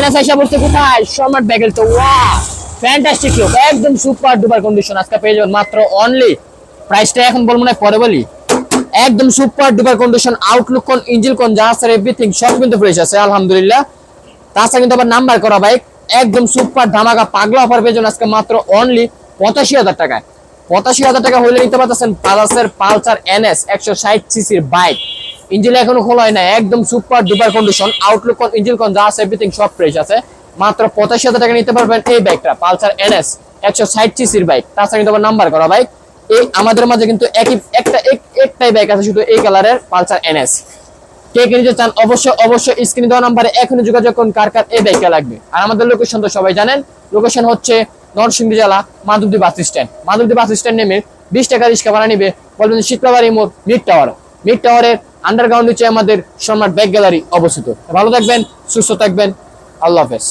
NS আইসা বলতে কোথায় সম্রাট ব্যাগেল তো ওয়াও ফ্যান্টাস্টিক লুক একদম সুপার ডুপার কন্ডিশন আজকে পেয়ে যাবেন মাত্র অনলি প্রাইসটা এখন বলবো না পরে বলি একদম সুপার ডুপার কন্ডিশন আউটলুক কোন ইঞ্জিন কোন যা আছে এভরিথিং সব কিন্তু ফ্রেশ আছে আলহামদুলিল্লাহ তাছাড়া কিন্তু আবার নাম্বার করা বাইক একদম সুপার ধামাকা পাগলা অফার পেয়ে যাবেন আজকে মাত্র অনলি ৮৫,০০০ টাকায় ৮৫,০০০ টাকা হইলে নিতে পারতেছেন বাজাজের পালসার এনএস 160 সিসির বাইক ইঞ্জিন এখনো খোলা হয় না একদম সুপার ডুপার কন্ডিশন আউটলুক কোন ইঞ্জিন কোন যা আছে এভরিথিং সব ফ্রেশ আছে মাত্র ৮৫,০০০ টাকা নিতে পারবেন এই বাইকটা পালসার এনএস 160 সিসির বাইক তাছাড়া কিন্তু আবার নাম্বার করা বাইক এই আমাদের মাঝে কিন্তু একটাই বাইক আছে শুধু এই কালারের পালসার এনএস কে কিনতে চান অবশ্যই স্ক্রিনে দেওয়া নম্বরে এখনই যোগাযোগ করুন কার এই বাইকটা লাগবে আর আমাদের লোকেশন তো সবাই জানেন লোকেশন হচ্ছে নরসিংদী জেলা মাধবদী বাস স্ট্যান্ড নেমে 20 টাকা রিক্সা ভাড়া নিবে বলবেন শীতলাবাড়ি মোড় মিড টাওয়ারের আন্ডারগ্রাউন্ড নিচে আমাদের সম্রাট ব্যাগ গ্যালারি অবস্থিত ভালো থাকবেন সুস্থ থাকবেন আল্লাহ হাফেজ